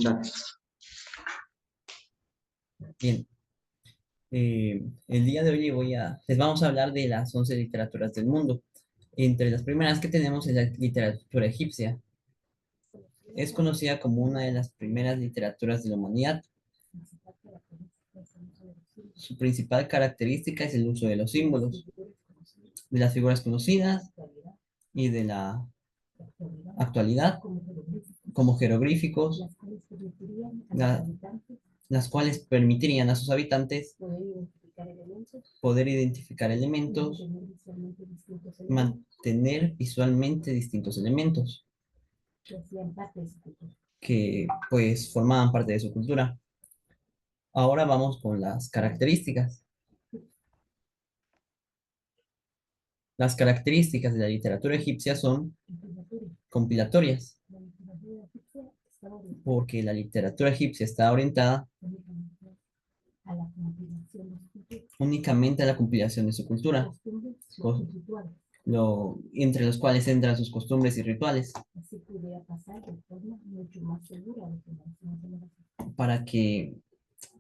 Dale. Bien, el día de hoy les vamos a hablar de las 11 literaturas del mundo. Entre las primeras que tenemos es la literatura egipcia. Es conocida como una de las primeras literaturas de la humanidad. Su principal característica es el uso de los símbolos, de las figuras conocidas y de la actualidad, como jeroglíficos, la- las cuales permitirían a sus habitantes poder identificar elementos, mantener visualmente distintos elementos que pues formaban parte de su cultura. Ahora vamos con las características. Las características de la literatura egipcia son compilatorias, porque la literatura egipcia está orientada únicamente a la compilación de su cultura, cos- entre los cuales entran sus costumbres y rituales, para que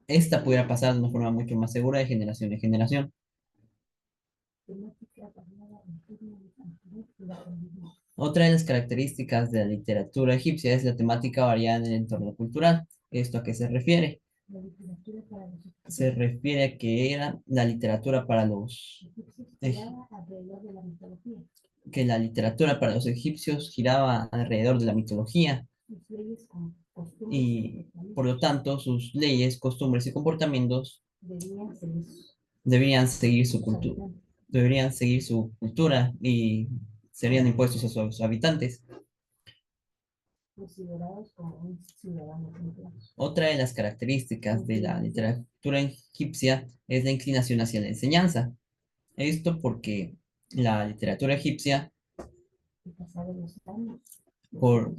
esta pudiera pasar de una forma mucho más segura de generación en generación. Otra de las características de la literatura egipcia es la temática variada en el entorno cultural. ¿Esto a qué se refiere? Se refiere a que era la literatura para que la literatura para los egipcios giraba alrededor de la mitología y por lo tanto sus leyes, costumbres y comportamientos deberían seguir su cultura, deberían seguir su cultura y serían impuestos a sus habitantes. Otra de las características de la literatura egipcia es la inclinación hacia la enseñanza. Esto porque la literatura egipcia, por,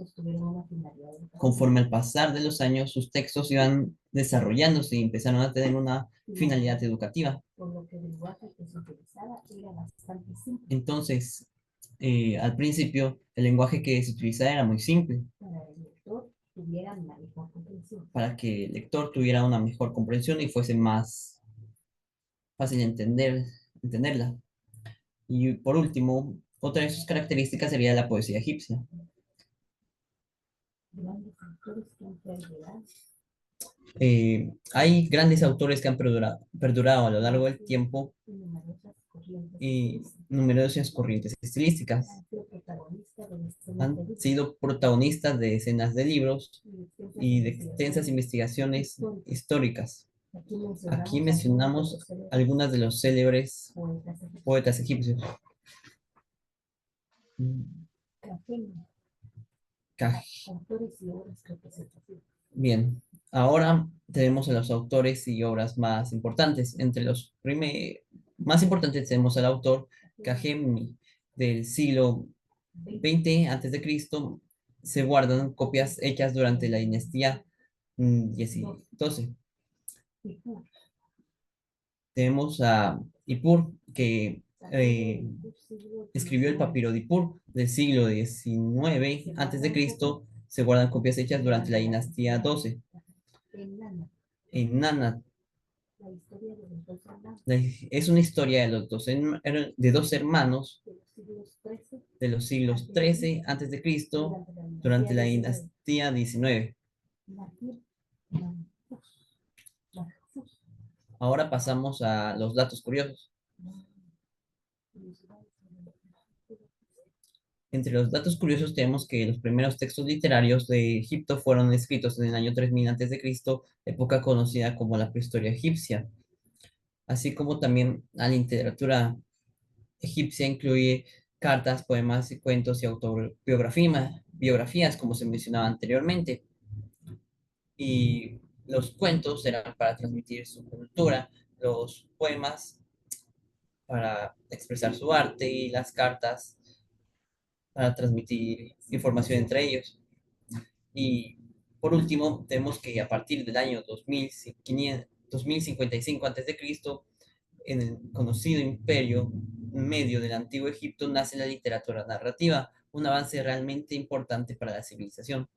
conforme al pasar de los años, sus textos iban desarrollándose y empezaron a tener una finalidad educativa. Entonces, al principio, el lenguaje que se utilizaba era muy simple, para que el lector tuviera una mejor comprensión y fuese más fácil de entenderla. Y por último, otra de sus características sería la poesía egipcia. Hay grandes autores que han perdurado a lo largo del tiempo y numerosas corrientes estilísticas. Han sido protagonistas de escenas de libros y de extensas investigaciones históricas. Aquí mencionamos algunas de los célebres poetas egipcios. Ca- Bien, ahora tenemos a los autores y obras más importantes. Entre los más importantes tenemos al autor Cajemni del siglo XX antes de Cristo. Se guardan copias hechas durante la dinastía 12. Tenemos a Ipur, que escribió el papiro de Ipur del siglo XIX antes de Cristo. Se guardan copias hechas durante la dinastía 12. En Nana es una historia de de dos hermanos de los siglos XIII antes de Cristo durante la dinastía 19. Ahora pasamos a los datos curiosos. Entre los datos curiosos tenemos que los primeros textos literarios de Egipto fueron escritos en el año 3000 antes de Cristo, época conocida como la prehistoria egipcia, así como también la literatura egipcia incluye cartas, poemas, cuentos y biografías, como se mencionaba anteriormente. Y los cuentos eran para transmitir su cultura, los poemas para expresar su arte y las cartas para transmitir información entre ellos. Y por último, tenemos que a partir del año 2055 a.C., en el conocido imperio medio del antiguo Egipto nace la literatura narrativa, un avance realmente importante para la civilización.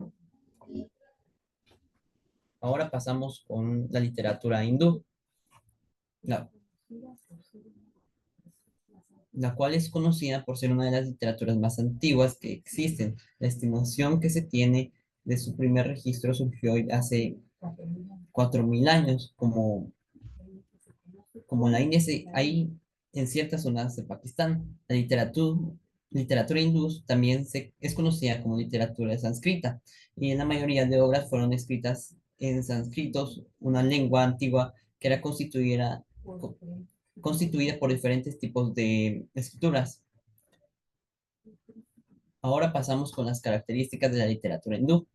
Ahora pasamos con la literatura hindú, la, la cual es conocida por ser una de las literaturas más antiguas que existen. La estimación que se tiene de su primer registro surgió hace 4.000 años, como en la India hay en ciertas zonas de Pakistán. La literatura hindú también es conocida como literatura sánscrita, y en la mayoría de obras fueron escritas en sánscritos, una lengua antigua que era constituida por diferentes tipos de escrituras. Ahora pasamos con las características de la literatura hindú.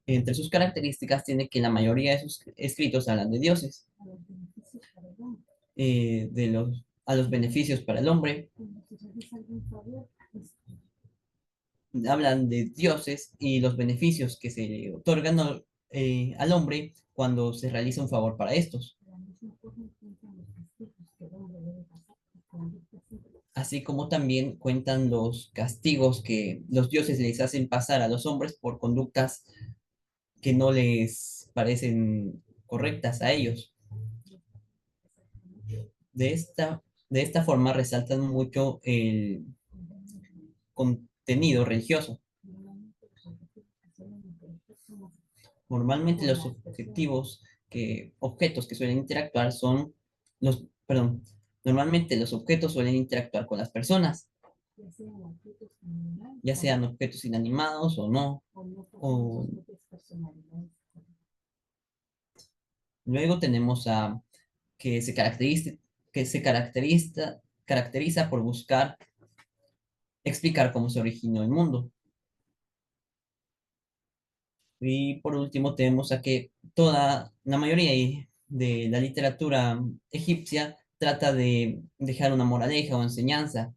Entre sus características tiene que la mayoría de sus escritos hablan de dioses, a los beneficios para el hombre, hablan de dioses y los beneficios que se le otorgan al hombre cuando se realiza un favor para estos, así como también cuentan los castigos que los dioses les hacen pasar a los hombres por conductas que no les parecen correctas a ellos. De esta, de esta forma resaltan mucho el contenido religioso. Normalmente los objetos que suelen interactuar son perdón, normalmente los objetos suelen interactuar con las personas, ya sean objetos inanimados o no. O, luego tenemos a que se caracteriza, caracteriza por buscar explicar cómo se originó el mundo. Y por último tenemos a que la mayoría de la literatura egipcia trata de dejar una moraleja o enseñanza.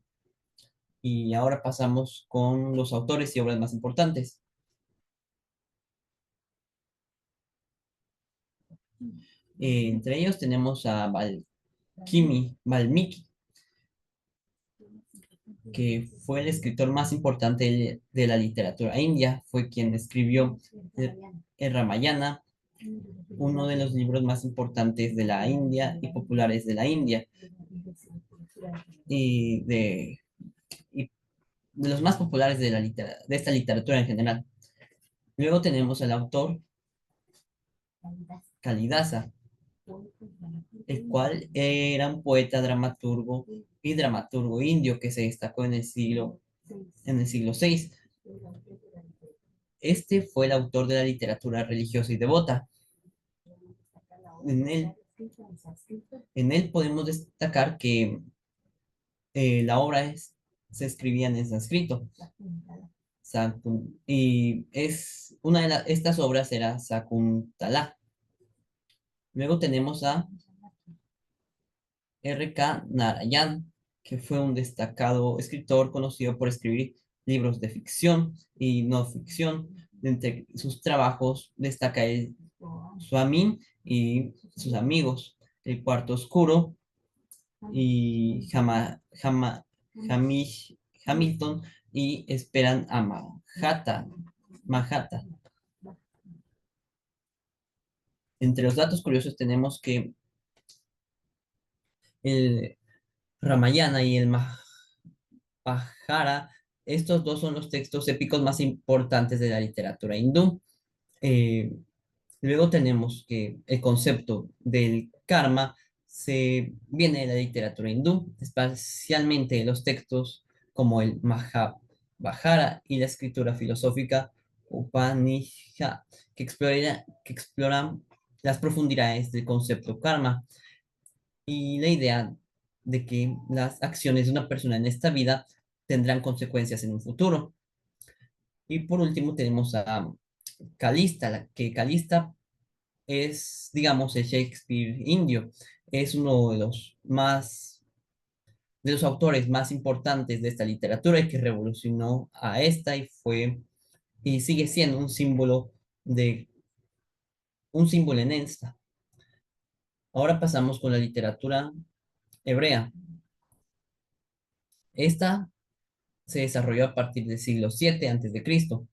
Y ahora pasamos con los autores y obras más importantes. Entre ellos tenemos a Valmiki, que fue el escritor más importante de la literatura india. Fue quien escribió el Ramayana, uno de los libros más importantes de la India y populares de la India, y y de los más populares de esta literatura en general. Luego tenemos al autor Kalidasa, el cual era un poeta, dramaturgo y dramaturgo indio que se destacó en el siglo VI. Este fue el autor de la literatura religiosa y devota. En él, en él podemos destacar que la obra se escribía en sánscrito. Y es una de estas obras era Sakuntala. Luego tenemos a R.K. Narayan, que fue un destacado escritor conocido por escribir libros de ficción y no ficción. Entre sus trabajos destaca el Swami y sus amigos, El Cuarto Oscuro y Hamilton y Esperan a Manhattan. Entre los datos curiosos tenemos que el Ramayana y el Mahabharata, estos dos son los textos épicos más importantes de la literatura hindú. Eh, Luego tenemos que el concepto del karma se viene de la literatura hindú, especialmente de los textos como el Mahabharata y la escritura filosófica Upanishad, que exploran las profundidades del concepto karma y la idea de que las acciones de una persona en esta vida tendrán consecuencias en un futuro. Y por último tenemos a Calista, que Calista es, digamos, el Shakespeare indio. Es uno de los autores más importantes de esta literatura y que revolucionó a esta y sigue siendo un símbolo en esta. Ahora pasamos con la literatura hebrea. Esta se desarrolló a partir del siglo 7 antes de Cristo.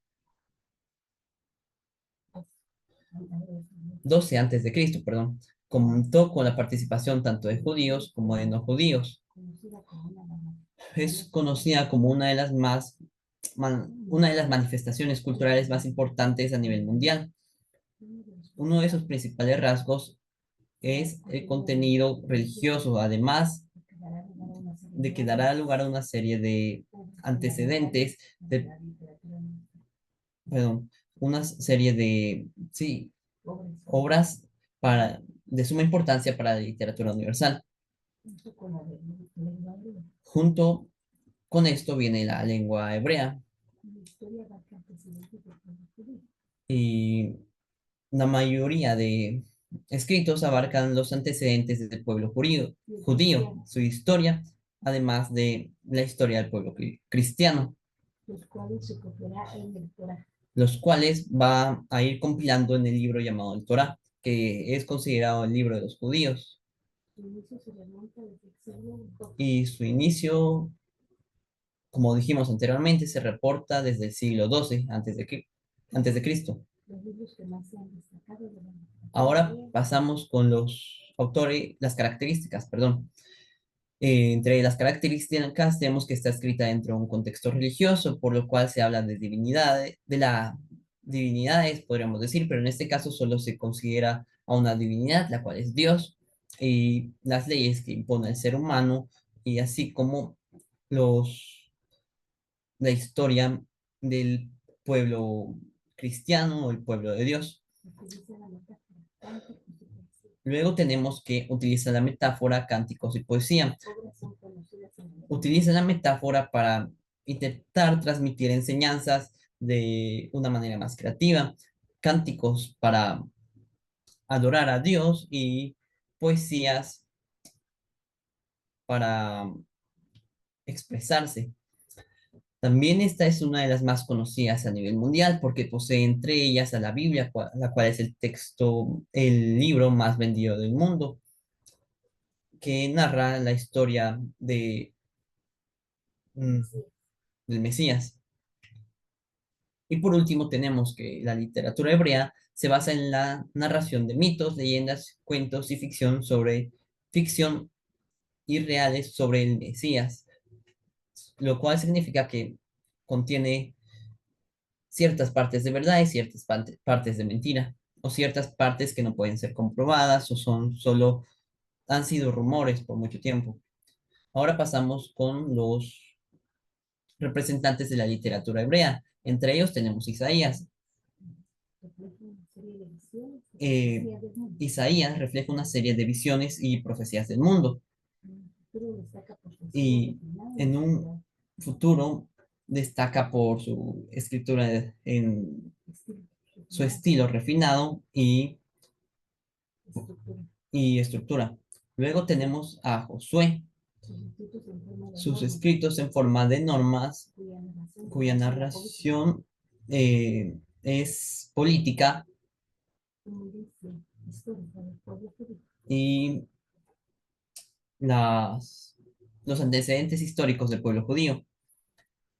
12 antes de Cristo, perdón, contó con la participación tanto de judíos como de no judíos. Es conocida como una de las manifestaciones culturales más importantes a nivel mundial. Uno de sus principales rasgos es el contenido religioso, además de que dará lugar a una serie de antecedentes, perdón, una serie de, sí, obras de suma importancia para la literatura universal. Junto con esto viene la lengua hebrea y la mayoría de escritos abarcan los antecedentes del pueblo judío, su historia, además de la historia del pueblo cristiano, los cuales va a ir compilando en el libro llamado el Torá, que es considerado el libro de los judíos. Y su inicio, como dijimos anteriormente, se reporta desde el siglo XII antes de Cristo. Ahora pasamos con los autores, las características, perdón. Entre las características tenemos que está escrita dentro de un contexto religioso, por lo cual se habla de divinidades, de la divinidades, podríamos decir, pero en este caso solo se considera a una divinidad, la cual es Dios, y las leyes que impone el ser humano, y así como los, la historia del pueblo cristiano o el pueblo de Dios. Luego tenemos que utilizar la metáfora, cánticos y poesía. Utiliza la metáfora para intentar transmitir enseñanzas de una manera más creativa, cánticos para adorar a Dios y poesías para expresarse. También esta es una de las más conocidas a nivel mundial porque posee entre ellas a la Biblia, la cual es el texto, el libro más vendido del mundo, que narra la historia mm, del Mesías. Y por último tenemos que la literatura hebrea se basa en la narración de mitos, leyendas, cuentos y ficción irreales sobre el Mesías, lo cual significa que contiene ciertas partes de verdad y ciertas partes de mentira, o ciertas partes que no pueden ser comprobadas o han sido rumores por mucho tiempo. Ahora pasamos con los representantes de la literatura hebrea. Entre ellos tenemos Isaías. Eh, Isaías refleja una serie de visiones y profecías del mundo. Y en un futuro destaca por su escritura en su estilo refinado y estructura. Luego tenemos a Josué, sus escritos en forma de normas, cuya narración es política y las, los antecedentes históricos del pueblo judío.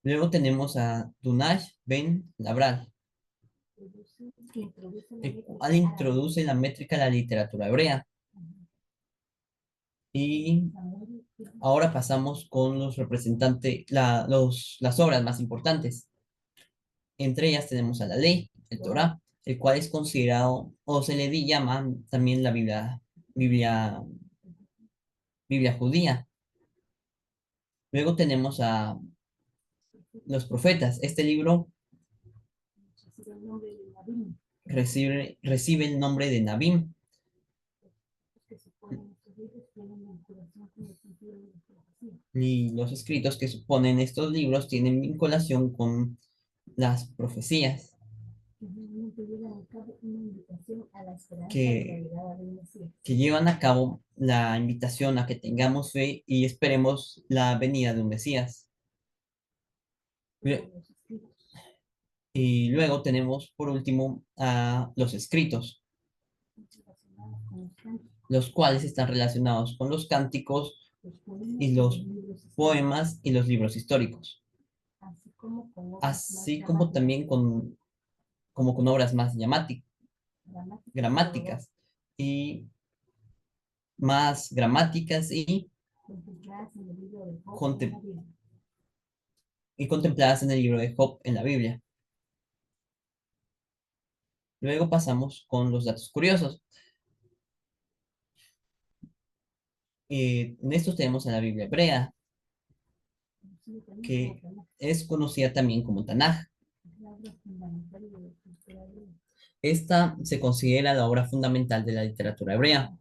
Luego tenemos a Dunash Ben Labral, el cual introduce la métrica a la literatura hebrea. Y ahora pasamos con los representantes, las obras más importantes. Entre ellas tenemos a la ley, el Torá, el cual es considerado, o se le llama también la Biblia, Biblia judía. Luego tenemos a los profetas. Este libro recibe el nombre de Nabim, y los escritos que suponen estos libros tienen vinculación con las profecías que, que llevan a cabo la invitación a que tengamos fe y esperemos la venida de un Mesías. Y luego tenemos por último a los escritos, los cuales están relacionados con los cánticos y los poemas y los libros históricos, así como también como con obras más llamativas, gramáticas y más gramáticas contem- y contempladas en el libro de Job en la Biblia. Luego pasamos con los datos curiosos. En estos tenemos a la Biblia hebrea, que es conocida también como Tanaj. Esta se considera la obra fundamental de la literatura hebrea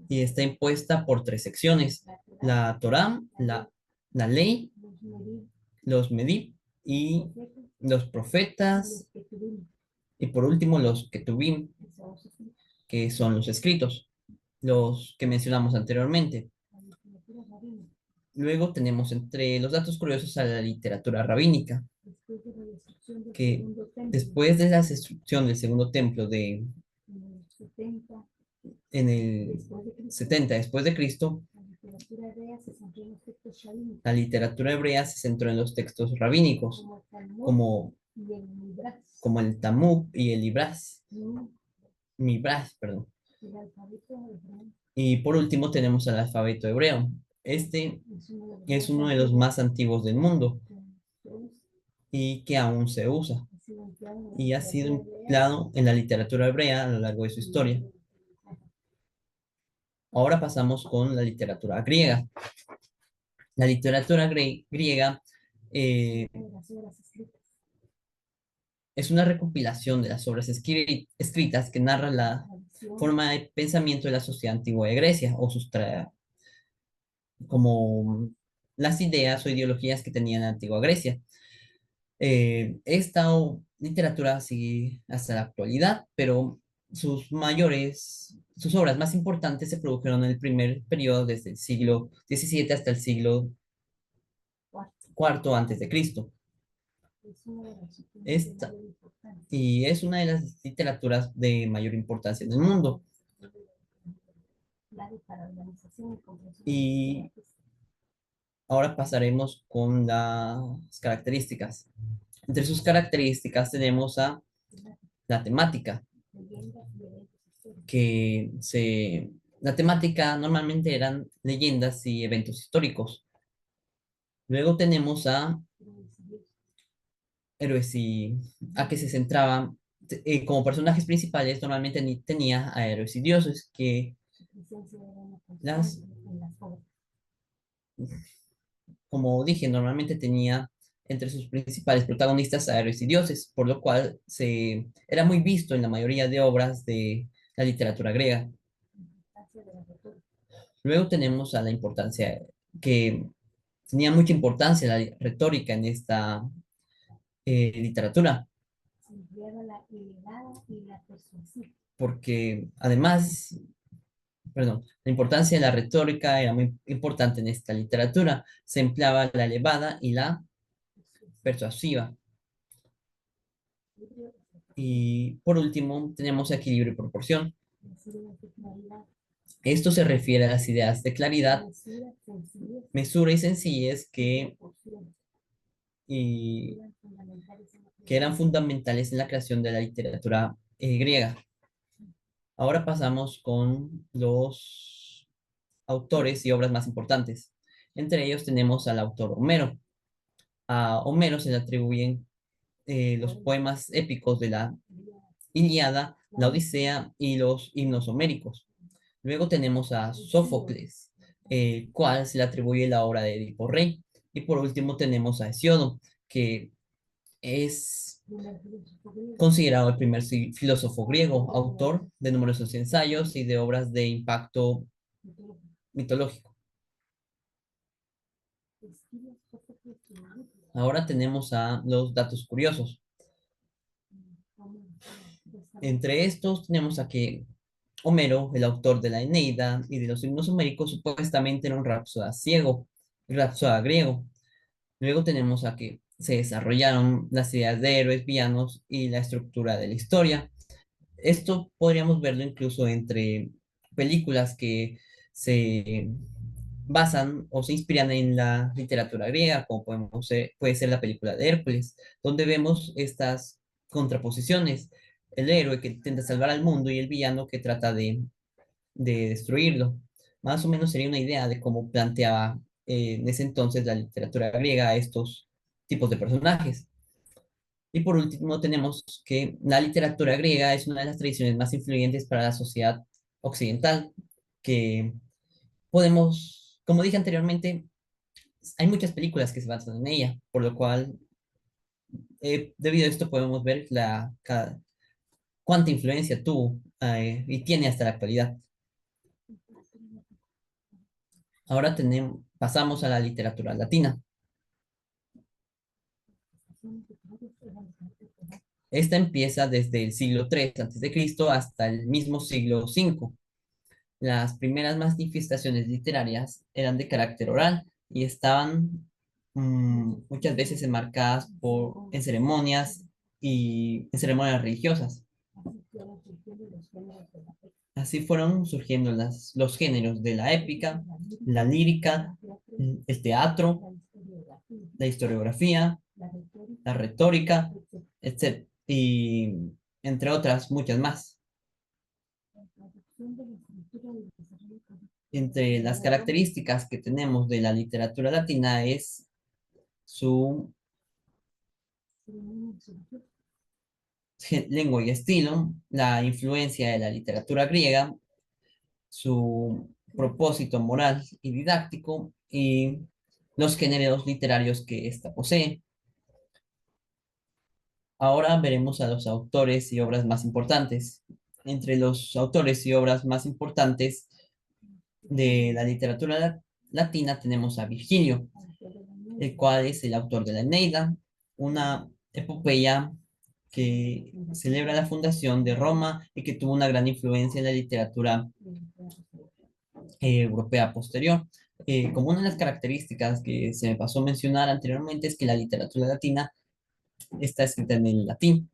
y está impuesta por tres secciones: la Torá, la ley, los Medib y los profetas, y por último los Ketubim, que son los escritos, los que mencionamos anteriormente. Luego tenemos entre los datos curiosos a la literatura rabínica, que después de la destrucción del segundo templo en el 70 después de Cristo, la literatura hebrea se centró en los textos rabínicos, como, como el Talmud y el Midrash, perdón. Y por último tenemos el alfabeto hebreo. Este es uno de los más antiguos del mundo y que aún se usa y ha sido empleado en la literatura hebrea a lo largo de su historia. Ahora pasamos con la literatura griega. La literatura griega eh, es una recopilación de las obras escritas que narran la forma de pensamiento de la sociedad antigua de Grecia, o como las ideas o ideologías que tenía la antigua Grecia. Esta literatura sigue hasta la actualidad, pero sus obras más importantes se produjeron en el primer periodo desde el siglo XVII hasta el siglo IV antes de Cristo. Esta, y es una de las literaturas de mayor importancia en el mundo. Y ahora pasaremos con las características. Entre sus características tenemos a la temática, que se... La temática normalmente eran leyendas y eventos históricos. Luego tenemos a héroes y a que se centraba como personajes principales, normalmente tenía a héroes y dioses que las, como dije, normalmente tenía entre sus principales protagonistas a héroes y dioses, por lo cual era muy visto en la mayoría de obras de la literatura griega. Luego tenemos a la importancia, que tenía mucha importancia la retórica en esta literatura, porque además, perdón, la importancia de la retórica era muy importante en esta literatura. Se empleaba la elevada y la persuasiva. Y por último, tenemos equilibrio y proporción. Esto se refiere a las ideas de claridad, mesura y sencillez y, que eran fundamentales en la creación de la literatura griega. Ahora pasamos con los autores y obras más importantes. Entre ellos tenemos al autor Homero. A Homero se le atribuyen los poemas épicos de la Ilíada, la Odisea y los himnos homéricos. Luego tenemos a Sófocles, el cual se le atribuye la obra de Edipo Rey. Y por último tenemos a Hesíodo, que es considerado el primer filósofo griego, autor de numerosos ensayos y de obras de impacto mitológico. Ahora tenemos a los datos curiosos. Entre estos tenemos a que Homero, el autor de la Eneida y de los himnos homéricos, supuestamente era un rapsoda griego. Luego tenemos a que se desarrollaron las ideas de héroes, villanos y la estructura de la historia. Esto podríamos verlo incluso entre películas que se basan o se inspiran en la literatura griega, como puede ser la película de Hércules, donde vemos estas contraposiciones. el héroe que intenta salvar al mundo y el villano que trata de destruirlo. Más o menos sería una idea de cómo planteaba en ese entonces la literatura griega a estos tipos de personajes. Y por último, tenemos que la literatura griega es una de las tradiciones más influyentes para la sociedad occidental, que podemos, como dije anteriormente, hay muchas películas que se basan en ella, por lo cual, debido a esto, podemos ver cuánta influencia tuvo y tiene hasta la actualidad. Ahora pasamos a la literatura latina. Esta empieza desde el siglo III Cristo hasta el mismo siglo V. Las primeras manifestaciones literarias eran de carácter oral y estaban muchas veces enmarcadas en ceremonias y en ceremonias religiosas. Así fueron surgiendo los géneros de la épica, la lírica, el teatro, la historiografía, la retórica, etc. Y entre otras muchas más. Entre las características que tenemos de la literatura latina es su lengua y estilo, la influencia de la literatura griega, su propósito moral y didáctico y los géneros literarios que ésta posee. Ahora veremos a los autores y obras más importantes. Entre los autores y obras más importantes de la literatura latina tenemos a Virgilio, el cual es el autor de la Eneida, una epopeya que celebra la fundación de Roma y que tuvo una gran influencia en la literatura europea posterior. Como una de las características que se me pasó a mencionar anteriormente es que la literatura latina está escrita en el latín.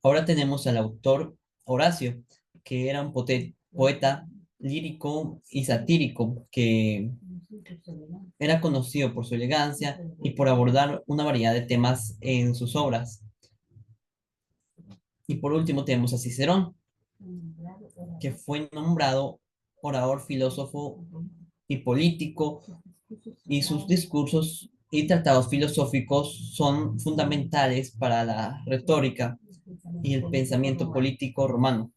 Ahora tenemos al autor Horacio, que era un poeta lírico y satírico, que era conocido por su elegancia y por abordar una variedad de temas en sus obras. Y por último tenemos a Cicerón, que fue nombrado orador, filósofo y político, y sus discursos y tratados filosóficos son fundamentales para la retórica y el pensamiento político romano.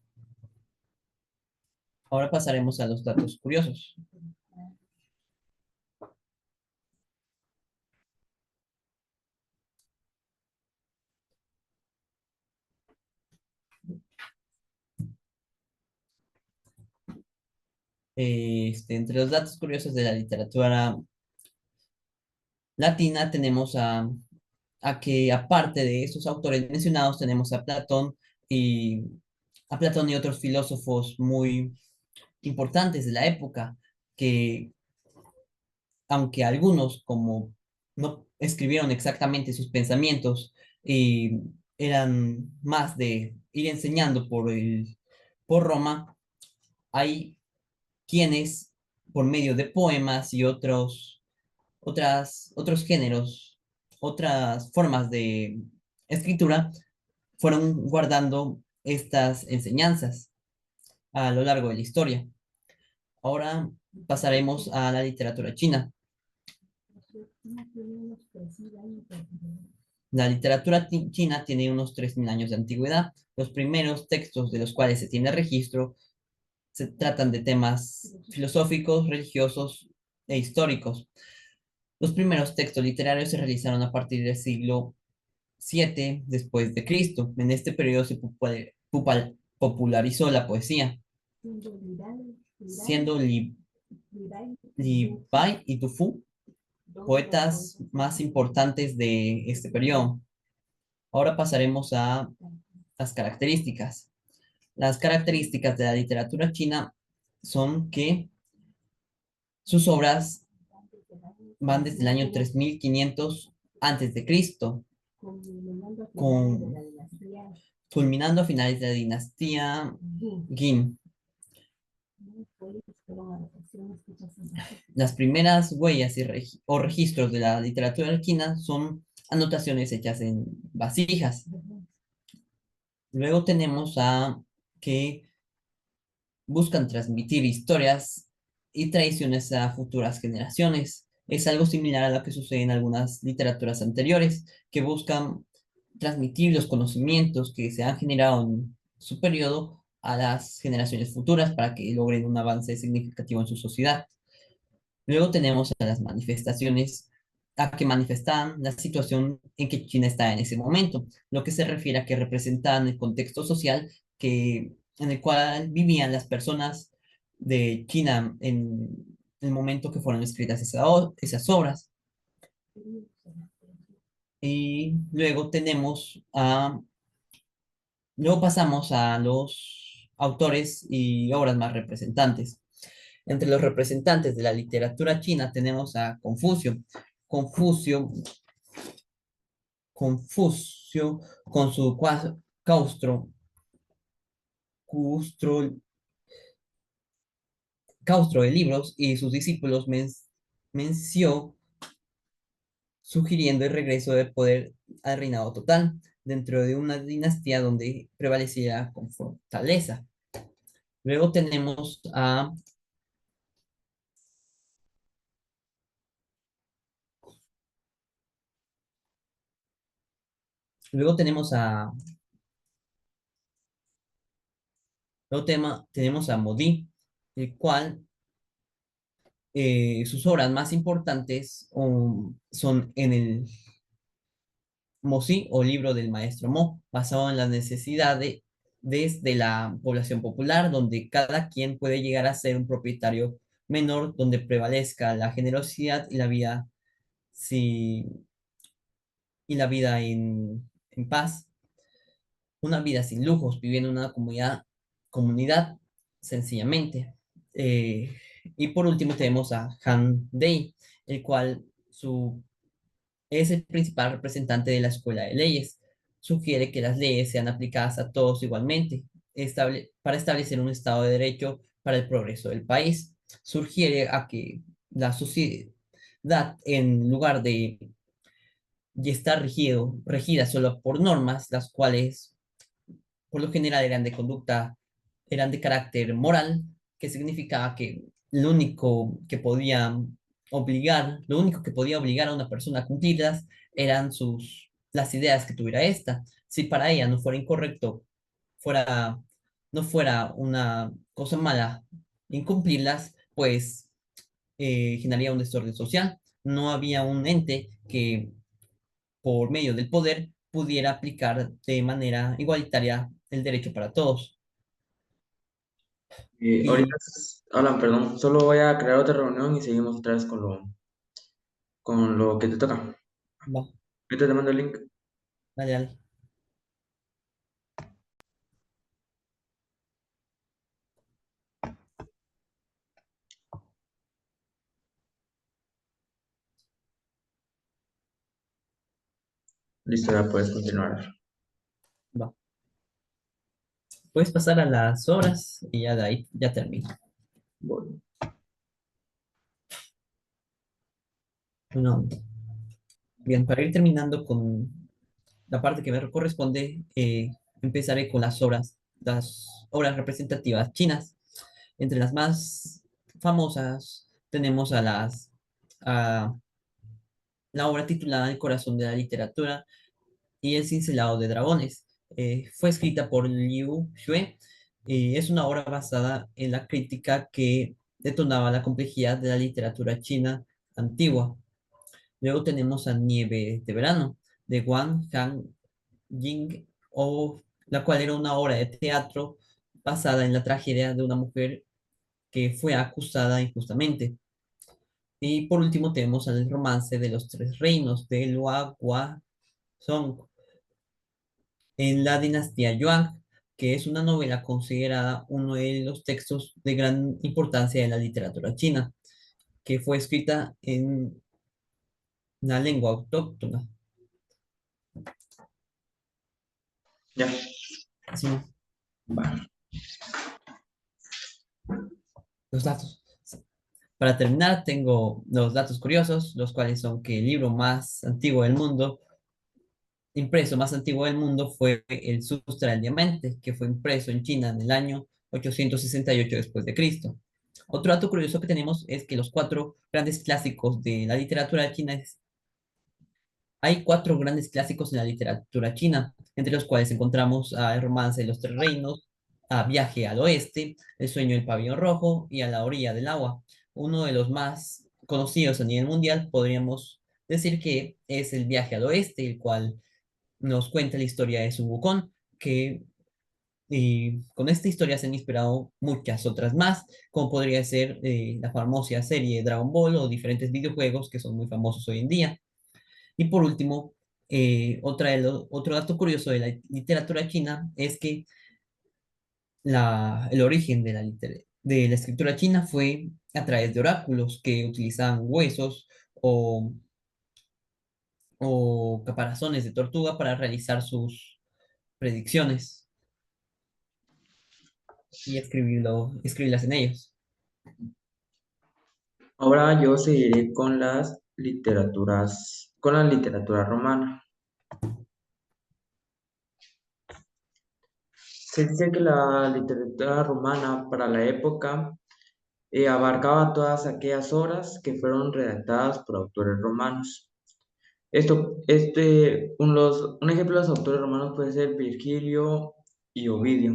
Ahora pasaremos a los datos curiosos. Entre los datos curiosos de la literatura latina tenemos a que aparte de estos autores mencionados tenemos y a Platón y otros filósofos muy importantes de la época que aunque algunos como no escribieron exactamente sus pensamientos y eran más de ir enseñando por Roma, hay quienes por medio de poemas y otros géneros, otras formas de escritura, fueron guardando estas enseñanzas a lo largo de la historia. Ahora pasaremos a la literatura china. La literatura china tiene unos 3.000 años de antigüedad. Los primeros textos de los cuales se tiene registro se tratan de temas filosóficos, religiosos e históricos. Los primeros textos literarios se realizaron a partir del siglo VII después de Cristo. En este periodo se popularizó la poesía, siendo Li Bai y Tu Fu poetas más importantes de este periodo. Ahora pasaremos a las características. Las características de la literatura china son que sus obras van desde el año 3500 antes de Cristo, con, culminando a finales de la dinastía Qin. Las primeras huellas o registros de la literatura china son anotaciones hechas en vasijas. Luego tenemos a que buscan transmitir historias y tradiciones a futuras generaciones. Es algo similar a lo que sucede en algunas literaturas anteriores, que buscan transmitir los conocimientos que se han generado en su periodo a las generaciones futuras para que logren un avance significativo en su sociedad. Luego tenemos a las manifestaciones, a que manifestan la situación en que China está en ese momento, lo que se refiere a que representan el contexto social en el cual vivían las personas de China en el momento que fueron escritas esas obras. Y luego pasamos a los autores y obras más representantes. Entre los representantes de la literatura china tenemos a Confucio. Confucio, Confucio con su claustro, claustro, claustro de libros y sus discípulos menció sugiriendo el regreso del poder al reinado total dentro de una dinastía donde prevalecía con fortaleza. Luego tenemos a, luego tenemos a, tenemos a Modi, el cual sus obras más importantes son en el Mozi o libro del maestro Mo, basado en las necesidades de la población popular, donde cada quien puede llegar a ser un propietario menor, donde prevalezca la generosidad y la vida, sí, y la vida en paz, una vida sin lujos, viviendo en una comunidad sencillamente. Eh, y por último tenemos a Han Dei, el cual es el principal representante de la escuela de leyes. Sugiere que las leyes sean aplicadas a todos igualmente, para establecer un Estado de Derecho para el progreso del país. Sugiere a que la sociedad, en lugar de estar regida solo por normas, las cuales por lo general eran de carácter moral, que significaba que lo único que podía obligar a una persona a cumplirlas eran las ideas que tuviera ésta. Si para ella no fuera incorrecto, fuera, no fuera una cosa mala incumplirlas, pues generaría un desorden social. No había un ente que por medio del poder pudiera aplicar de manera igualitaria el derecho para todos. Ahorita, Y Alan, perdón, solo voy a crear otra reunión y seguimos otra vez con lo que te toca. va, Ahorita te mando el link. dale, dale. Listo, ya puedes continuar. Va. Puedes pasar a las horas y ya de ahí ya termino. Bueno, Bueno, bien, para ir terminando con la parte que me corresponde, empezaré con las obras representativas chinas. Entre las más famosas tenemos a la obra titulada El corazón de la literatura y El cincelado de dragones. Fue escrita por Liu Xue y es una obra basada en la crítica que detonaba la complejidad de la literatura china antigua. Luego tenemos a Nieve de verano, de Wang Hanjing, la cual era una obra de teatro basada en la tragedia de una mujer que fue acusada injustamente. Y por último tenemos el romance de los tres reinos de Lua Song en la dinastía Yuan, que es una novela considerada uno de los textos de gran importancia de la literatura china, que fue escrita en una lengua autóctona. ya, Así, va. los datos. Para terminar, tengo los datos curiosos, los cuales son que el libro más antiguo del mundo impreso más antiguo del mundo fue el Sustra del Diamante, que fue impreso en China en el año 868 después de Cristo. Otro dato curioso que tenemos es que los cuatro grandes clásicos de la literatura china hay cuatro grandes clásicos en la literatura china, entre los cuales encontramos a El romance de los tres reinos, a Viaje al oeste, El sueño del pabellón rojo y A la orilla del agua. Uno de los más conocidos a nivel mundial podríamos decir que es El viaje al oeste, el cual nos cuenta la historia de Sun Wukong, que con esta historia se han inspirado muchas otras más, como podría ser la famosa serie Dragon Ball o diferentes videojuegos que son muy famosos hoy en día. Y por último, otro dato curioso de la literatura china es que el origen de de la escritura china fue a través de oráculos que utilizaban huesos o, o caparazones de tortuga para realizar sus predicciones y escribirlas en ellos. Ahora yo seguiré con con la literatura romana. Se dice que la literatura romana para la época abarcaba todas aquellas obras que fueron redactadas por autores romanos. Un ejemplo de los autores romanos puede ser Virgilio y Ovidio.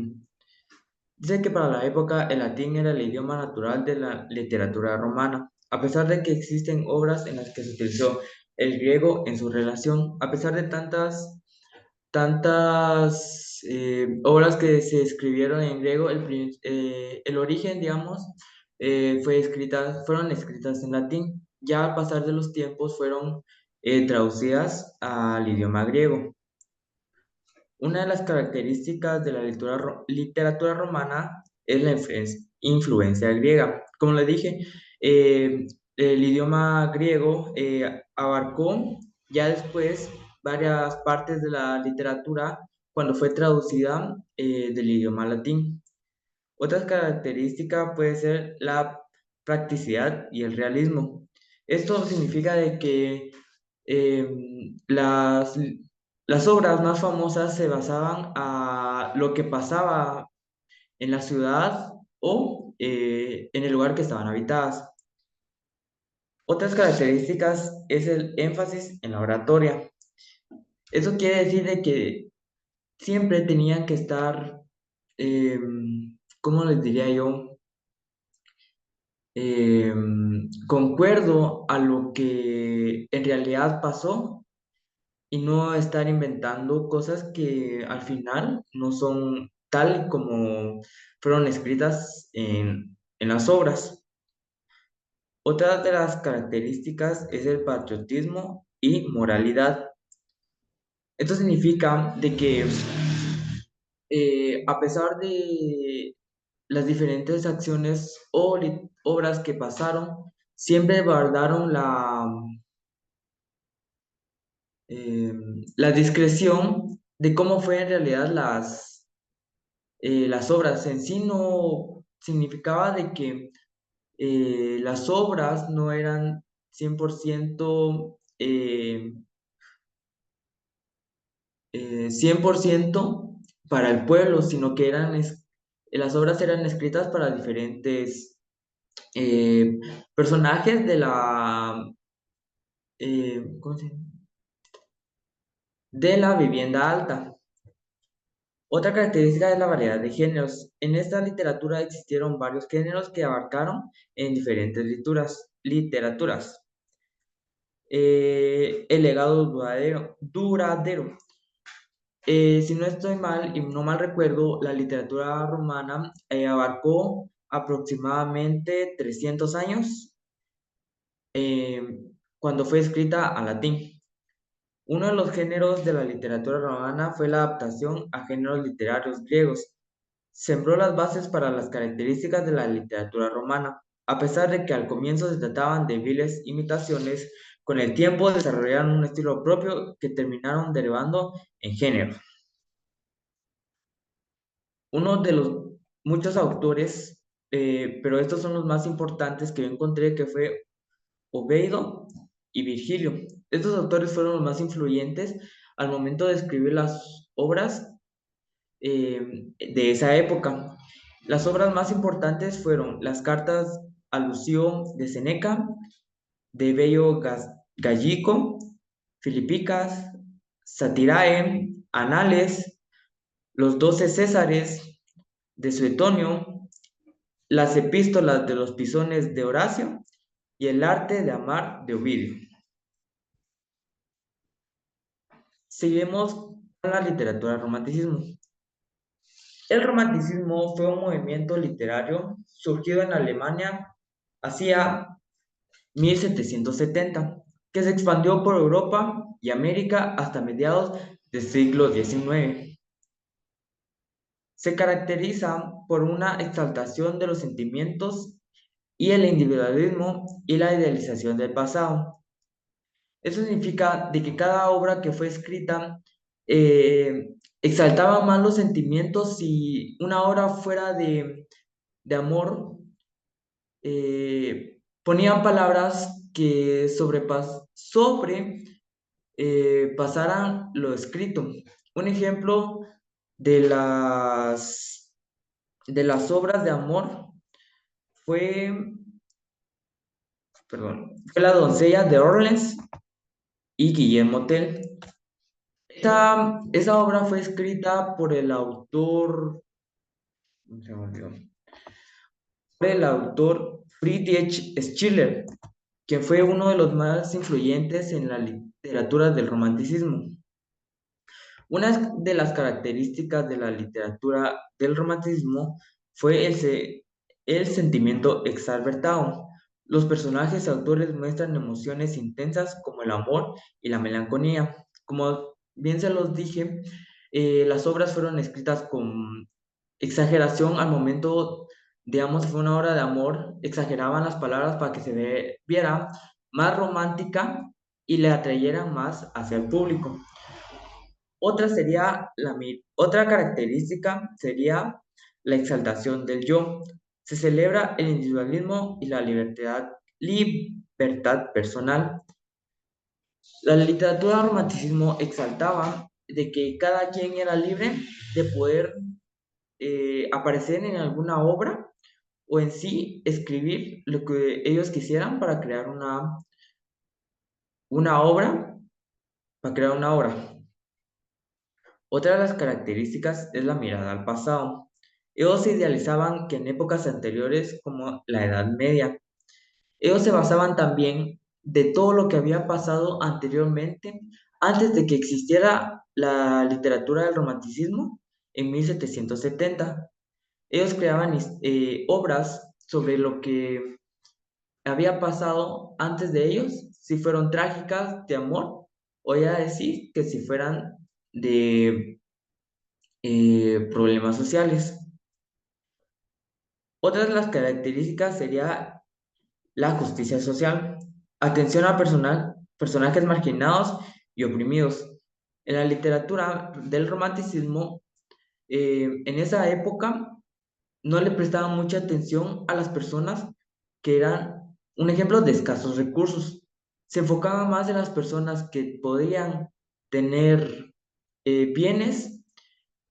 Dice que para la época el latín era el idioma natural de la literatura romana, a pesar de que existen obras en las que se utilizó el griego en su relación, a pesar de tantas obras que se escribieron en griego, el origen, digamos, fueron escritas en latín. Ya al pasar de los tiempos fueron traducidas al idioma griego. Una de las características de la literatura romana es la influencia griega. Como le dije, el idioma griego abarcó ya después varias partes de la literatura cuando fue traducida del idioma latín. Otras características puede ser la practicidad y el realismo. Esto significa de que las obras más famosas se basaban a lo que pasaba en la ciudad o en el lugar que estaban habitadas. Otras características es el énfasis en la oratoria. Eso quiere decir de que siempre tenían que estar, eh, ¿cómo les diría yo? Concuerdo a lo que en realidad pasó y no estar inventando cosas que al final no son tal como fueron escritas en las obras. Otra de las características es el patriotismo y moralidad. Esto significa de que a pesar de las diferentes acciones o obras que pasaron, siempre guardaron eh, la discreción de cómo fue en realidad las obras. En sí no significaba de que las obras no eran 100% para el pueblo, sino que las obras eran escritas para diferentes eh, personajes ¿cómo se llama? De la vivienda alta. Otra característica es la variedad de géneros. En esta literatura existieron varios géneros que abarcaron en diferentes literaturas. El legado duradero. Si no estoy mal y no mal recuerdo, la literatura romana abarcó aproximadamente 300 años eh, cuando fue escrita a latín. Uno de los géneros de la literatura romana fue la adaptación a géneros literarios griegos. Sembró las bases para las características de la literatura romana. A pesar de que al comienzo se trataban de viles imitaciones, con el tiempo desarrollaron un estilo propio que terminaron derivando en género. Uno de los muchos autores, pero estos son los más importantes que yo encontré, que fue Obedo y Virgilio. Estos autores fueron los más influyentes al momento de escribir las obras de esa época. Las obras más importantes fueron las cartas a Lucio de Seneca, de Bello Gallico, Filipicas, Satirae, Anales, los 12 Césares de Suetonio, las epístolas de los Pisones de Horacio y el arte de amar de Ovidio. Seguimos con la literatura del romanticismo. El romanticismo fue un movimiento literario surgido en Alemania hacia 1770, que se expandió por Europa y América hasta mediados del siglo XIX. Se caracteriza por una exaltación de los sentimientos y el individualismo y la idealización del pasado. Eso significa de que cada obra que fue escrita exaltaba más los sentimientos. Si una obra fuera de amor, ponían palabras que pasaran lo escrito. Un ejemplo de las obras de amor fue, fue La doncella de Orleans y Guillermo Tell. Esa obra fue escrita por el autor, se me olvidó, por el autor Friedrich Schiller, quien fue uno de los más influyentes en la literatura del romanticismo. Una de las características de la literatura del romanticismo fue el sentimiento exalvertado. Los personajes y autores muestran emociones intensas como el amor y la melancolía. Como bien se los dije, las obras fueron escritas con exageración al momento, digamos, si fue una obra de amor, exageraban las palabras para que viera más romántica y le atrayera más hacia el público. Otra característica sería la exaltación del yo. Se celebra el individualismo y la libertad personal. La literatura del romanticismo exaltaba de que cada quien era libre de poder aparecer en alguna obra o en sí escribir lo que ellos quisieran para crear una obra, para crear una obra. Otra de las características es la mirada al pasado. Ellos se idealizaban que en épocas anteriores como la Edad Media, ellos se basaban también de todo lo que había pasado anteriormente, antes de que existiera la literatura del romanticismo en 1770. Ellos creaban obras sobre lo que había pasado antes de ellos, si fueron trágicas, de amor, o ya decir que si fueran de problemas sociales. Otra de las características sería la justicia social. Atención a personajes marginados y oprimidos. En la literatura del romanticismo, en esa época, no le prestaban mucha atención a las personas que eran, un ejemplo, de escasos recursos. Se enfocaba más en las personas que podían tener bienes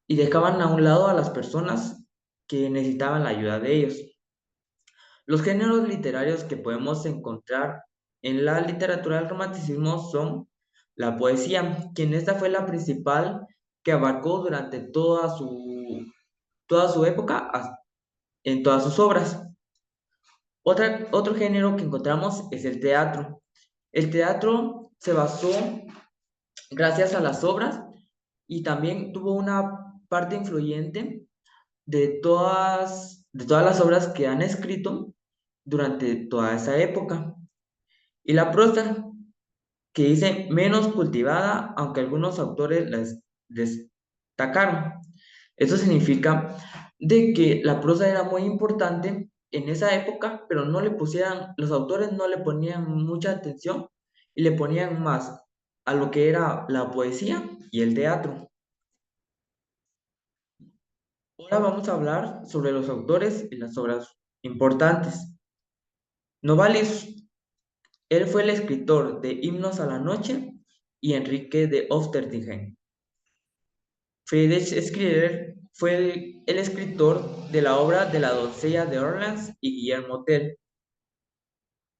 y dejaban a un lado a las personas que necesitaban la ayuda de ellos. Los géneros literarios que podemos encontrar en la literatura del romanticismo son la poesía, quien esta fue la principal que abarcó durante toda su época en todas sus obras. Otro género que encontramos es el teatro. El teatro se basó gracias a las obras y también tuvo una parte influyente de todas las obras que han escrito durante toda esa época. Y la prosa, que dice menos cultivada, aunque algunos autores la destacaron. Eso significa de que la prosa era muy importante en esa época, pero los autores no le ponían mucha atención y le ponían más a lo que era la poesía y el teatro. Ahora vamos a hablar sobre los autores y las obras importantes. Novalis, él fue el escritor de Himnos a la Noche y Enrique de Oettingen. Friedrich Schiller fue el escritor de la obra de la doncella de Orleans y Guillermo Tell.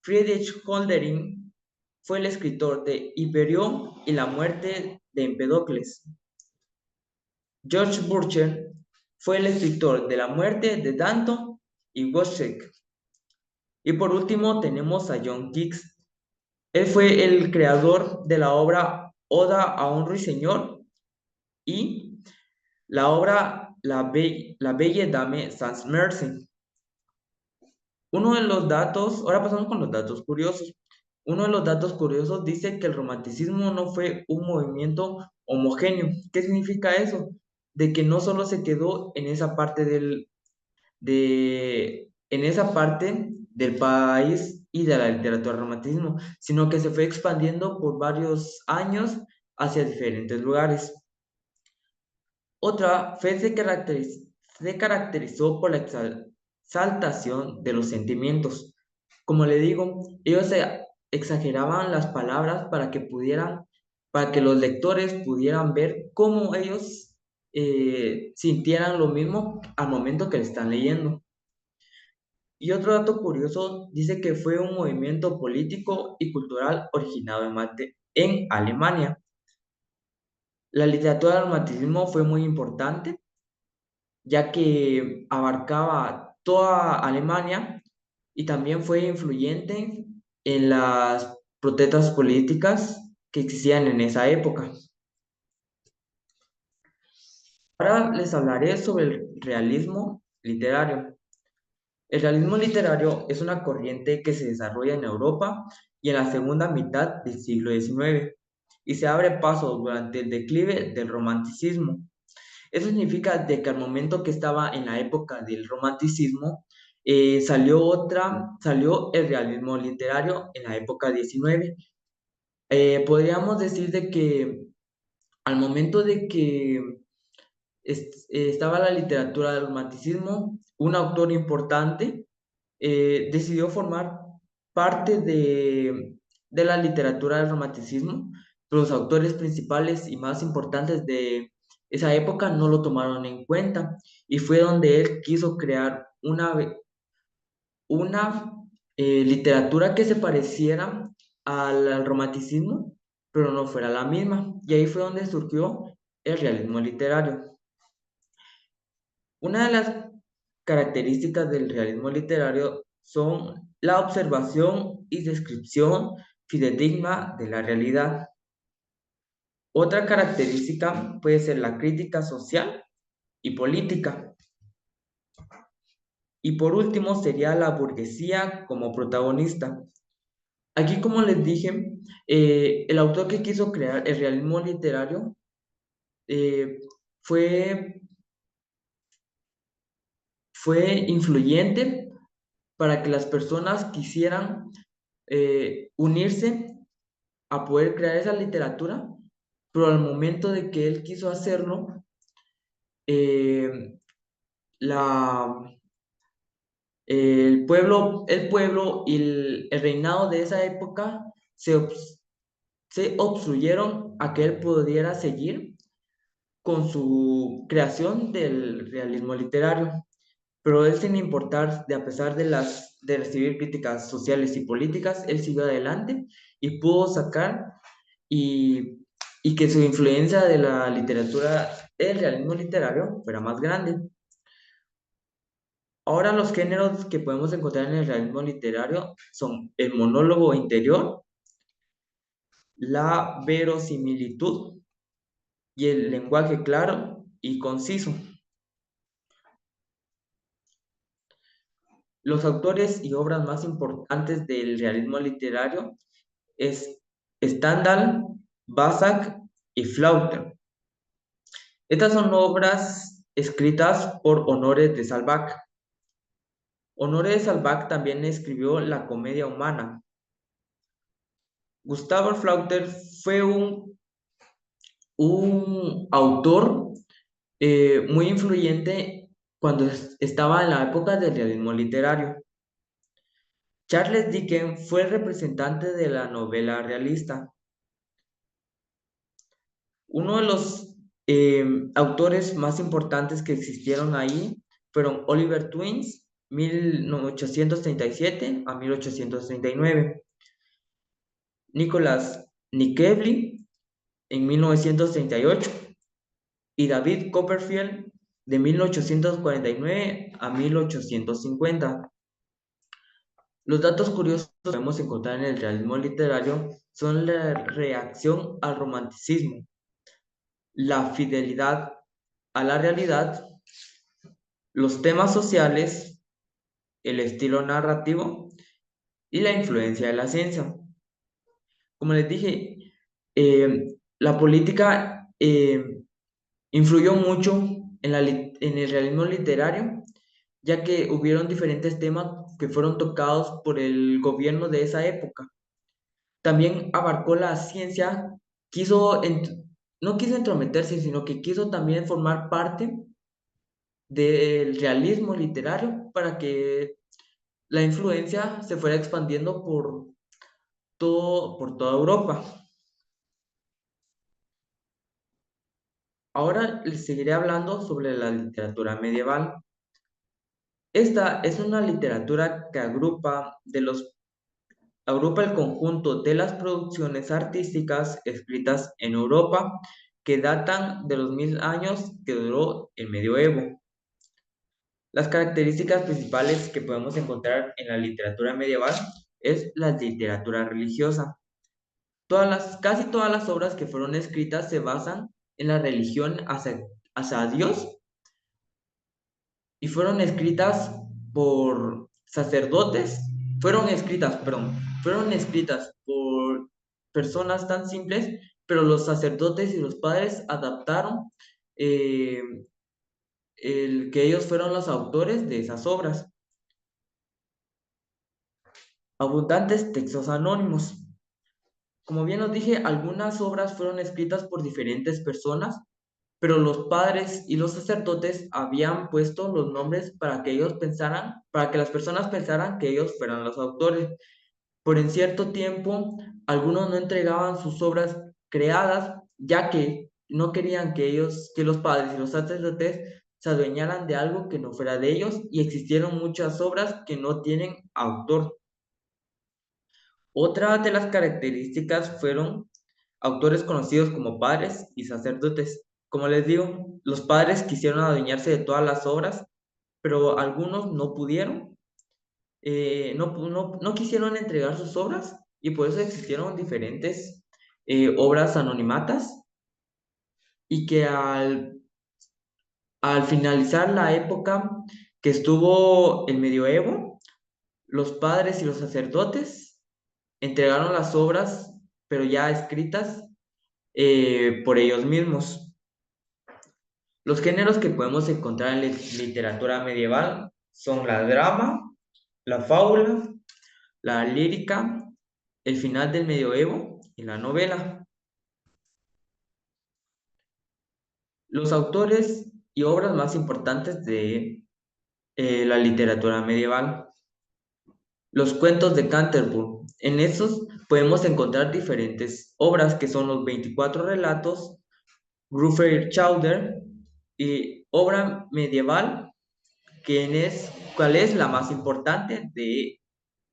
Friedrich Hölderlin fue el escritor de Hiperión y la muerte de Empedocles. George Burcher fue el escritor de la muerte de Danton y Gottschalk. Y por último tenemos a John Keats. Él fue el creador de la obra Oda a un ruiseñor y la obra La Belle Dame sans Merci. Uno de los datos, ahora pasamos con los datos curiosos. Uno de los datos curiosos dice que el romanticismo no fue un movimiento homogéneo. ¿Qué significa eso? De que no solo se quedó en esa parte en esa parte del país y de la literatura del romanticismo, sino que se fue expandiendo por varios años hacia diferentes lugares. Otra fe se caracterizó por la exaltación de los sentimientos. Como le digo, ellos exageraban las palabras para que los lectores pudieran ver cómo ellos sintieran lo mismo al momento que le están leyendo. Y otro dato curioso dice que fue un movimiento político y cultural originado en Alemania. La literatura del romanticismo fue muy importante, ya que abarcaba toda Alemania y también fue influyente en las protestas políticas que existían en esa época. Ahora les hablaré sobre el realismo literario. El realismo literario es una corriente que se desarrolla en Europa y en la segunda mitad del siglo XIX y se abre paso durante el declive del romanticismo. Eso significa de que al momento que estaba en la época del romanticismo, salió el realismo literario en la época XIX. Podríamos decir de que al momento de que estaba la literatura del romanticismo, un autor importante decidió formar parte de la literatura del romanticismo, pero los autores principales y más importantes de esa época no lo tomaron en cuenta y fue donde él quiso crear una literatura que se pareciera al romanticismo, pero no fuera la misma. Y ahí fue donde surgió el realismo literario. Una de las características del realismo literario son la observación y descripción fidedigna de la realidad. Otra característica puede ser la crítica social y política. Y por último sería la burguesía como protagonista. Aquí, como les dije, el autor que quiso crear el realismo literario eh, fue, fue influyente para que las personas quisieran unirse a poder crear esa literatura, pero al momento de que él quiso hacerlo, eh, la, el pueblo y el reinado de esa época se obstruyeron a que él pudiera seguir con su creación del realismo literario. Pero él, sin importar, a pesar de recibir críticas sociales y políticas, él siguió adelante y pudo sacar y, y que su influencia de la literatura, el realismo literario, fuera más grande. Ahora los géneros que podemos encontrar en el realismo literario son el monólogo interior, la verosimilitud y el lenguaje claro y conciso. Los autores y obras más importantes del realismo literario es Stendhal, Balzac y Flaubert. Estas son obras escritas por Honoré de Salvac. Honoré de Salvac también escribió La comedia humana. Gustave Flaubert fue un autor muy influyente cuando estaba en la época del realismo literario. Charles Dickens fue el representante de la novela realista. Uno de los autores más importantes que existieron ahí fueron Oliver Twins, 1837 a 1839, Nicholas Nickleby en 1938 y David Copperfield de 1849 a 1850. Los datos curiosos que podemos encontrar en el realismo literario son la reacción al romanticismo, la fidelidad a la realidad, los temas sociales, el estilo narrativo y la influencia de la ciencia. Como les dije, la política influyó mucho en el realismo literario, ya que hubieron diferentes temas que fueron tocados por el gobierno de esa época. También abarcó la ciencia, no quiso entrometerse, sino que quiso también formar parte del realismo literario para que la influencia se fuera expandiendo por toda Europa. Ahora les seguiré hablando sobre la literatura medieval. Esta es una literatura que agrupa el conjunto de las producciones artísticas escritas en Europa que datan de los 1000 años que duró el medioevo. Las características principales que podemos encontrar en la literatura medieval es la literatura religiosa. Casi todas las obras que fueron escritas se basan en la religión hacia Dios y fueron escritas por sacerdotes, fueron escritas por personas tan simples, pero los sacerdotes y los padres adaptaron eh, el que ellos fueron los autores de esas obras. Abundantes textos anónimos. Como bien os dije, algunas obras fueron escritas por diferentes personas, pero los padres y los sacerdotes habían puesto los nombres para que las personas pensaran que ellos fueran los autores. Por en cierto tiempo, algunos no entregaban sus obras creadas, ya que no querían que los padres y los sacerdotes se adueñaran de algo que no fuera de ellos, y existieron muchas obras que no tienen autor. Otra de las características fueron autores conocidos como padres y sacerdotes. Como les digo, los padres quisieron adueñarse de todas las obras, pero algunos no pudieron, no quisieron entregar sus obras, y por eso existieron diferentes obras anonimatas, y que al finalizar la época que estuvo el medioevo, los padres y los sacerdotes entregaron las obras, pero ya escritas por ellos mismos. Los géneros que podemos encontrar en literatura medieval son la drama, la fábula, la lírica, el final del medioevo y la novela. Los autores y obras más importantes de la literatura medieval. Los cuentos de Canterbury. En esos podemos encontrar diferentes obras que son los 24 relatos, Rufford Chowder y obra medieval, ¿cuál es la más importante de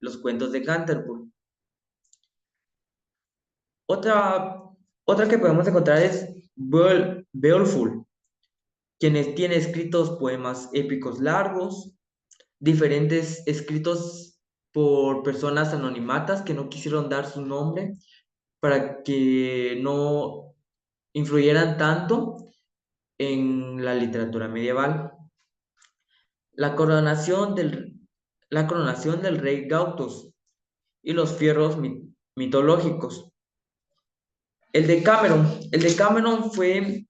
los cuentos de Canterbury? Otra, otra que podemos encontrar es Beowulf, quienes tiene escritos poemas épicos largos, diferentes escritos por personas anonimatas que no quisieron dar su nombre para que no influyeran tanto en la literatura medieval. La coronación del, la coronación del rey Gautos y los fierros mitológicos. El Decameron fue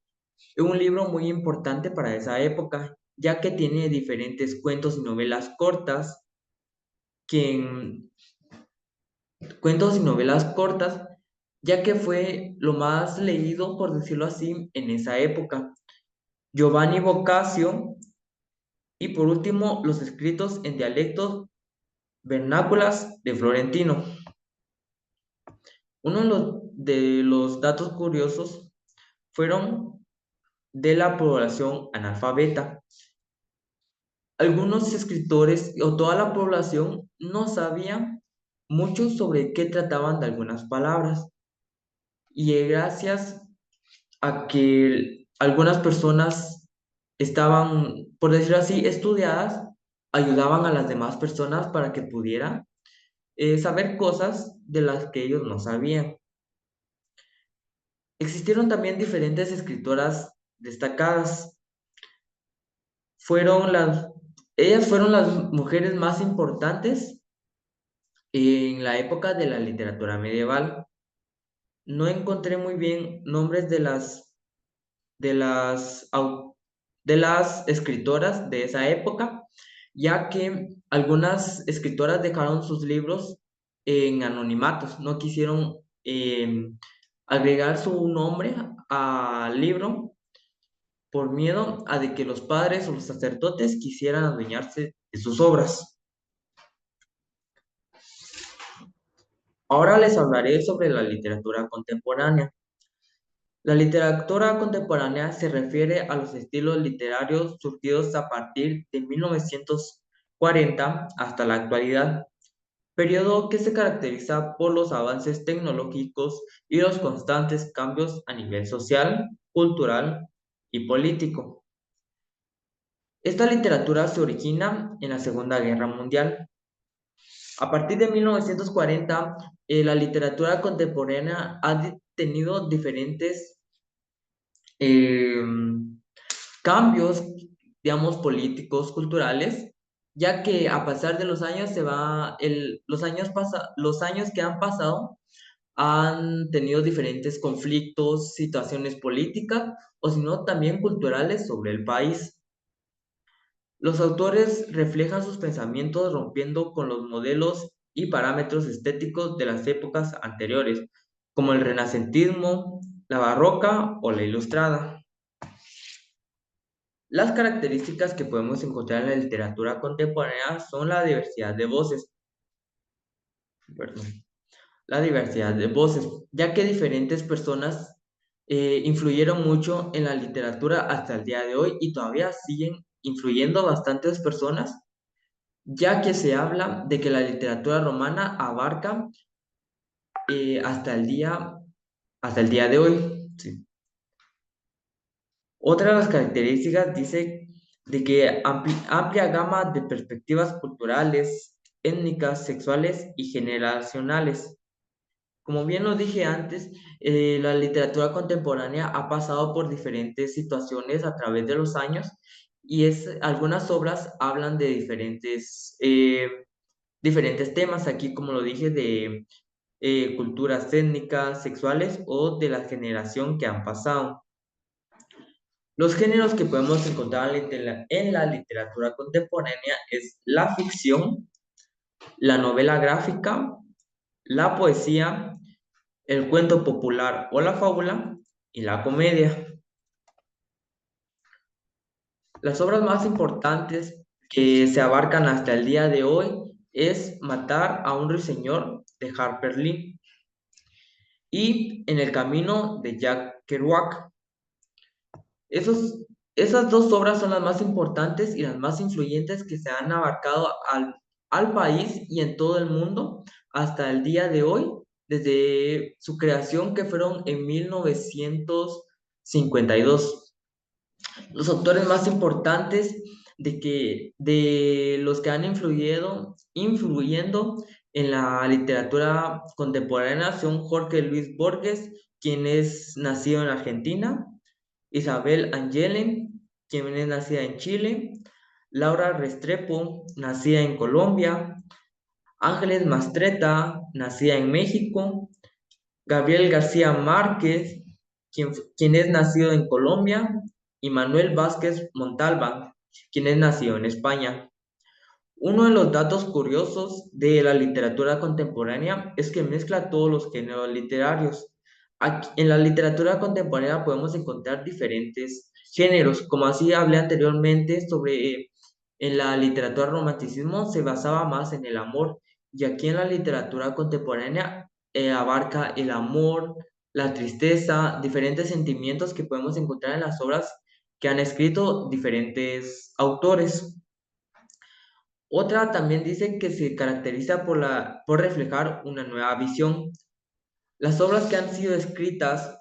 un libro muy importante para esa época, ya que tiene diferentes cuentos y novelas cortas, que cuentos y novelas cortas, ya que fue lo más leído, por decirlo así, en esa época. Giovanni Boccaccio, y por último, los escritos en dialectos vernáculas de Florentino. Uno de los datos curiosos fueron de la población analfabeta. Algunos escritores o toda la población no sabía mucho sobre qué trataban de algunas palabras. Y gracias a que algunas personas estaban, por decirlo así, estudiadas, ayudaban a las demás personas para que pudieran saber cosas de las que ellos no sabían. Existieron también diferentes escritoras destacadas. Fueron las, ellas fueron las mujeres más importantes en la época de la literatura medieval. No encontré muy bien nombres de las, au- de las escritoras de esa época, ya que algunas escritoras dejaron sus libros en anonimatos, no quisieron agregar su nombre al libro por miedo a de que los padres o los sacerdotes quisieran adueñarse de sus obras. Ahora les hablaré sobre la literatura contemporánea. La literatura contemporánea se refiere a los estilos literarios surgidos a partir de 1940 hasta la actualidad, periodo que se caracteriza por los avances tecnológicos y los constantes cambios a nivel social, cultural y político. Esta literatura se origina en la Segunda Guerra Mundial. A partir de 1940, la literatura contemporánea ha tenido diferentes eh, cambios, digamos, políticos, culturales, ya que a pasar de los años los años que han pasado han tenido diferentes conflictos, situaciones políticas o si no también culturales sobre el país. Los autores reflejan sus pensamientos rompiendo con los modelos y parámetros estéticos de las épocas anteriores, como el renacentismo, la barroca o la ilustrada. Las características que podemos encontrar en la literatura contemporánea son la diversidad de voces, perdón, la diversidad de voces, ya que diferentes personas influyeron mucho en la literatura hasta el día de hoy y todavía siguen influyendo bastantes personas, ya que se habla de que la literatura romana abarca hasta hasta el día de hoy. Sí. Otra de las características dice de que amplia gama de perspectivas culturales, étnicas, sexuales y generacionales. Como bien lo dije antes, la literatura contemporánea ha pasado por diferentes situaciones a través de los años y algunas obras hablan de diferentes temas, aquí como lo dije, de culturas étnicas, sexuales o de la generación que han pasado. Los géneros que podemos encontrar en la literatura contemporánea es la ficción, la novela gráfica, la poesía, el cuento popular o la fábula y la comedia. Las obras más importantes que se abarcan hasta el día de hoy es Matar a un ruiseñor de Harper Lee y En el camino de Jack Kerouac. Esos, esas dos obras son las más importantes y las más influyentes que se han abarcado al país y en todo el mundo hasta el día de hoy, desde su creación que fueron en 1952. Los autores más importantes de los que han influyendo en la literatura contemporánea son Jorge Luis Borges, quien es nacido en Argentina, Isabel Allende, quien es nacida en Chile, Laura Restrepo, nacida en Colombia, Ángeles Mastretta, nacida en México, Gabriel García Márquez, quien es nacido en Colombia, y Manuel Vázquez Montalbán, quien es nacido en España. Uno de los datos curiosos de la literatura contemporánea es que mezcla todos los géneros literarios. En la literatura contemporánea podemos encontrar diferentes géneros, como así hablé anteriormente sobre en la literatura romanticismo se basaba más en el amor y aquí en la literatura contemporánea abarca el amor, la tristeza, diferentes sentimientos que podemos encontrar en las obras que han escrito diferentes autores. Otra también dice que se caracteriza por reflejar una nueva visión. Las obras que han sido escritas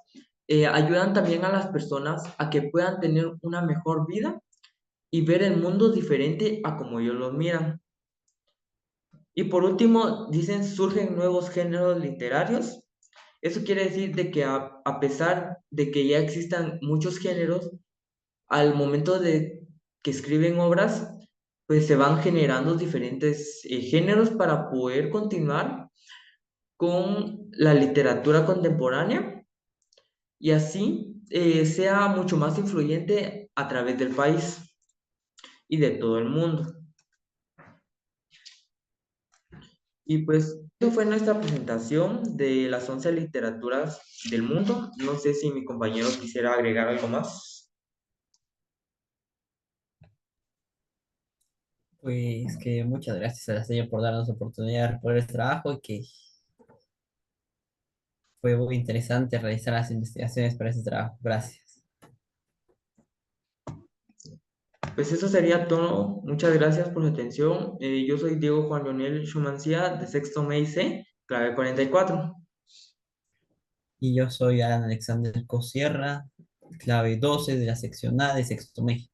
ayudan también a las personas a que puedan tener una mejor vida y ver el mundo diferente a como ellos lo miran. Y por último, dicen surgen nuevos géneros literarios. Eso quiere decir de que a pesar de que ya existan muchos géneros, al momento de que escriben obras, pues se van generando diferentes géneros para poder continuar con la literatura contemporánea y así sea mucho más influyente a través del país y de todo el mundo. Y pues eso fue nuestra presentación de las 11 literaturas del mundo. No sé si mi compañero quisiera agregar algo más. Pues que muchas gracias a la señora por darnos la oportunidad de reponer el trabajo y que fue muy interesante realizar las investigaciones para ese trabajo. Gracias. Pues eso sería todo. Muchas gracias por su atención. Yo soy Diego Juan Leonel Shumancía de sexto MIC, clave 44. Y yo soy Alan Alexander Cosierra, clave 12 de la sección A de Sexto México.